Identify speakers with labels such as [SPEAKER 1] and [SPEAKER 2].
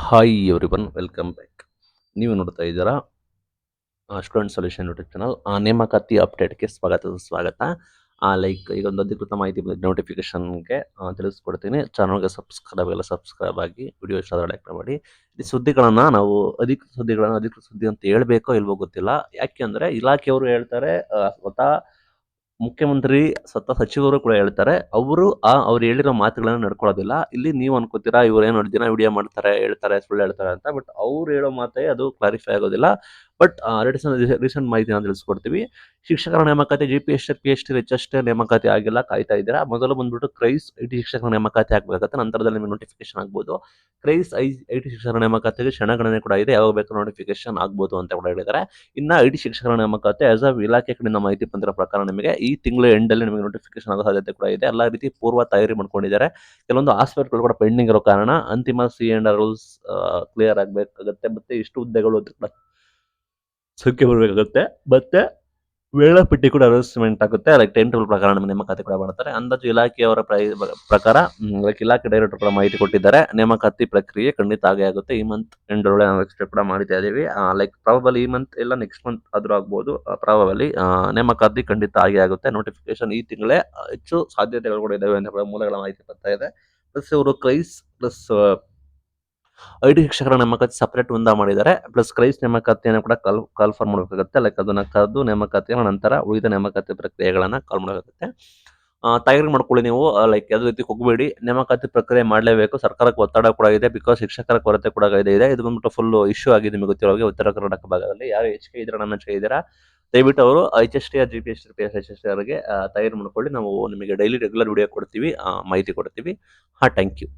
[SPEAKER 1] Hi everyone welcome back. ನೀವು ನೋಡ್ತಾ ಇದ್ದೀರಾ ಸ್ಟೂಡೆಂಟ್ ಸೊಲ್ಯೂಷನ್ ಯೂಟ್ಯೂಬ್ ಚಾನಲ್. ನೇಮಕಾತಿ ಅಪ್ಡೇಟ್ಗೆ ಸ್ವಾಗತ. ಈಗ ಒಂದು ಅಧಿಕೃತ ಮಾಹಿತಿ ನೋಟಿಫಿಕೇಶನ್ಗೆ ತಿಳಿಸ್ಕೊಡ್ತೀನಿ. ಚಾನಲ್ಗೆ ಸಬ್ಸ್ಕ್ರೈಬ್ ಆಗಿ, ವಿಡಿಯೋ ಇಷ್ಟ ಆದರೆ ಲೈಕ್ ಮಾಡಿ. ಈ ಸುದ್ದಿಗಳನ್ನು ನಾವು ಅಧಿಕೃತ ಸುದ್ದಿ ಅಂತ ಹೇಳ್ಬೇಕೋ ಇಲ್ವೋ ಗೊತ್ತಿಲ್ಲ. ಯಾಕೆಂದ್ರೆ ಇಲಾಖೆಯವರು ಹೇಳ್ತಾರೆ, ಸ್ವತಃ ಮುಖ್ಯಮಂತ್ರಿ ಸಚಿವರು ಕೂಡ ಹೇಳ್ತಾರೆ, ಅವ್ರು ಹೇಳಿರೋ ಮಾತುಗಳನ್ನ ನಡ್ಕೊಳ್ಳೋದಿಲ್ಲ. ಇಲ್ಲಿ ನೀವು ಅನ್ಕೋತೀರಾ ಇವ್ರು ಏನೋ ದಿನ ವಿಡಿಯೋ ಮಾಡ್ತಾರೆ, ಹೇಳ್ತಾರೆ, ಸುಳ್ಳು ಹೇಳ್ತಾರೆ ಅಂತ. ಬಟ್ ಅವ್ರು ಹೇಳೋ ಮಾತೇ ಅದು ಕ್ಲಾರಿಫೈ ಆಗೋದಿಲ್ಲ. ಬಟ್ ರೀಸೆಂಟ್ ಮಾಹಿತಿನ ತಿಳಿಸ್ಕೊಡ್ತೀವಿ. ಶಿಕ್ಷಕರ ನೇಮಕಾತಿ GPST, PST, HST ನೇಮಕಾತಿ ಆಗಿಲ್ಲ, ಕಾಯ್ತಾ ಇದ್ದೀರಾ. ಮೊದಲು ಬಂದ್ಬಿಟ್ಟು ಕ್ರೈಸ್ IT ಶಿಕ್ಷಕರ ನೇಮಕಾತಿ ಆಗ್ಬೇಕಾಗತ್ತೆ. ನಂತರದಲ್ಲಿ ನಿಮಗೆ ನೋಟಿಫಿಕೇಶನ್ ಆಗ್ಬೋದು. ಕ್ರೈಸ್ IT ಶಿಕ್ಷಕರ ನೇಮಕಾತಿಗೆ ಕ್ಷಣಗಣನೆ ಕೂಡ ಇದೆ, ಯಾವಾಗ ಬೇಕಾದ್ರೂ ನೋಟಿಫಿಕೇಶನ್ ಆಗ್ಬೋದು ಅಂತ ಕೂಡ ಹೇಳಿದ್ದಾರೆ. ಇನ್ನ IT ಶಿಕ್ಷಕರ ನೇಮಕಾತಿ ಆಸ್ ಆಫ್ ಇಲಾಖೆ ಕಡೆಯಿಂದ ಮಾಹಿತಿ ಬಂದಿರೋ ಪ್ರಕಾರ ನಿಮಗೆ ಈ ತಿಂಗಳ ಎಂಡಲ್ಲಿ ನಿಮಗೆ ನೋಟಿಫಿಕೇಶನ್ ಆಗೋ ಸಾಧ್ಯತೆ ಕೂಡ ಇದೆ. ಎಲ್ಲ ರೀತಿ ಪೂರ್ವ ತಯಾರಿ ಮಾಡ್ಕೊಂಡಿದ್ದಾರೆ. ಕೆಲವೊಂದು ಆಸ್ಪತ್ರೆಗಳು ಕೂಡ ಪೆಂಡಿಂಗ್ ಇರೋ ಕಾರಣ ಅಂತಿಮ C&R ರೂಲ್ಸ್ ಕ್ಲಿಯರ್ ಆಗಬೇಕಾಗತ್ತೆ. ಮತ್ತೆ ಇಷ್ಟು ಹುದ್ದೆಗಳು ಸಂಖ್ಯೆ ಬರಬೇಕಾಗುತ್ತೆ. ಮತ್ತೆ ವೇಳಾಪಟ್ಟಿ ಕೂಡ ಅನೌನ್ಸ್ಮೆಂಟ್ ಆಗುತ್ತೆ. ಟೈಮ್ ಟೇಬಲ್ ಪ್ರಕಾರ ನಮ್ಮ ನೇಮಕಾತಿ ಕೂಡ ಮಾಡ್ತಾರೆ. ಅಂದಾಜು ಇಲಾಖೆಯವರ ಪ್ರಕಾರ ಇಲಾಖೆ ಡೈರೆಕ್ಟರ್ ಕೂಡ ಮಾಹಿತಿ ಕೊಟ್ಟಿದ್ದಾರೆ. ನೇಮಕಾತಿ ಪ್ರಕ್ರಿಯೆ ಖಂಡಿತ ಆಗೇ ಆಗುತ್ತೆ. ಈ ಮಂತ್ ಎಂಡ್ ಒಳಗೆ ನಾವು ಎಕ್ಸ್ಪೆಕ್ಟ್ ಕೂಡ ಮಾಡ್ತಾ ಇದೀವಿ. ಪ್ರಾಬಬಲಿ ಈ ಮಂತ್ ಇಲ್ಲ ನೆಕ್ಸ್ಟ್ ಮಂತ್ ಆದ್ರೂ ಆಗ್ಬೋದು. ಪ್ರಾಬಬಲಿ ನೇಮಕಾತಿ ಖಂಡಿತ ಆಗೇ ಆಗುತ್ತೆ. ನೋಟಿಫಿಕೇಶನ್ ಈ ತಿಂಗಳೇ ಹೆಚ್ಚು ಸಾಧ್ಯತೆಗಳು ಕೂಡ ಇದಾವೆ ಅಂತ ಕೂಡ ಮೂಲಗಳ ಮಾಹಿತಿ ಬರ್ತಾ ಇದೆ. ಪ್ಲಸ್ ಇವರು ಕ್ರೈಸ್ ಪ್ಲಸ್ IT ಶಿಕ್ಷಕರ ನೇಮಕಾತಿ ಸಪರೇಟ್ ಮಾಡಿದ್ದಾರೆ. ಪ್ಲಸ್ ಕ್ರೈಸ್ ನೇಮಕಾತಿಯನ್ನು ಕೂಡ ಕಾಲ್ಫಾರ್ಮ್ ಮಾಡಬೇಕಾಗುತ್ತೆ. ಅದನ್ನ ಕರೆದು ನೇಮಕಾತಿಯ ನಂತರ ಉಳಿದ ನೇಮಕಾತಿ ಪ್ರಕ್ರಿಯೆಗಳನ್ನ ಕಾಲ್ ಮಾಡಬೇಕಾಗುತ್ತೆ. ತಯಾರಿ ಮಾಡ್ಕೊಳ್ಳಿ ನೀವು. ಯಾವುದೇ ರೀತಿ ಹೋಗಬೇಡಿ. ನೇಮಕಾತಿ ಪ್ರಕ್ರಿಯೆ ಮಾಡಲೇಬೇಕು. ಸರ್ಕಾರಕ್ಕೆ ಒತ್ತಡ ಕೂಡ ಇದೆ. ಬಿಕಾಸ್ ಶಿಕ್ಷಕರ ಕೊರತೆ ಕೂಡ ಇದೆ. ಇದು ಬಂದ್ಬಿಟ್ಟು ಫುಲ್ ಇಶ್ಯೂ ಆಗಿದೆ. ನಿಮಗೆ ಗೊತ್ತಿರೋ ಹಾಗೆ ಉತ್ತರ ಕರ್ನಾಟಕ ಭಾಗದಲ್ಲಿ ಯಾರು HK ಇದ್ದೀರಾ, ನನ್ನ HK ಇದ್ದೀರಾ, ದಯವಿಟ್ಟು ಅವರು HST, GPST, PSHST ಅವರಿಗೆ ತಯಾರಿ ಮಾಡ್ಕೊಳ್ಳಿ. ನಾವು ನಿಮಗೆ ಡೈಲಿ ರೆಗ್ಯುಲರ್ ವಿಡಿಯೋ ಕೊಡ್ತೀವಿ, ಮಾಹಿತಿ ಕೊಡ್ತೀವಿ. Thank you.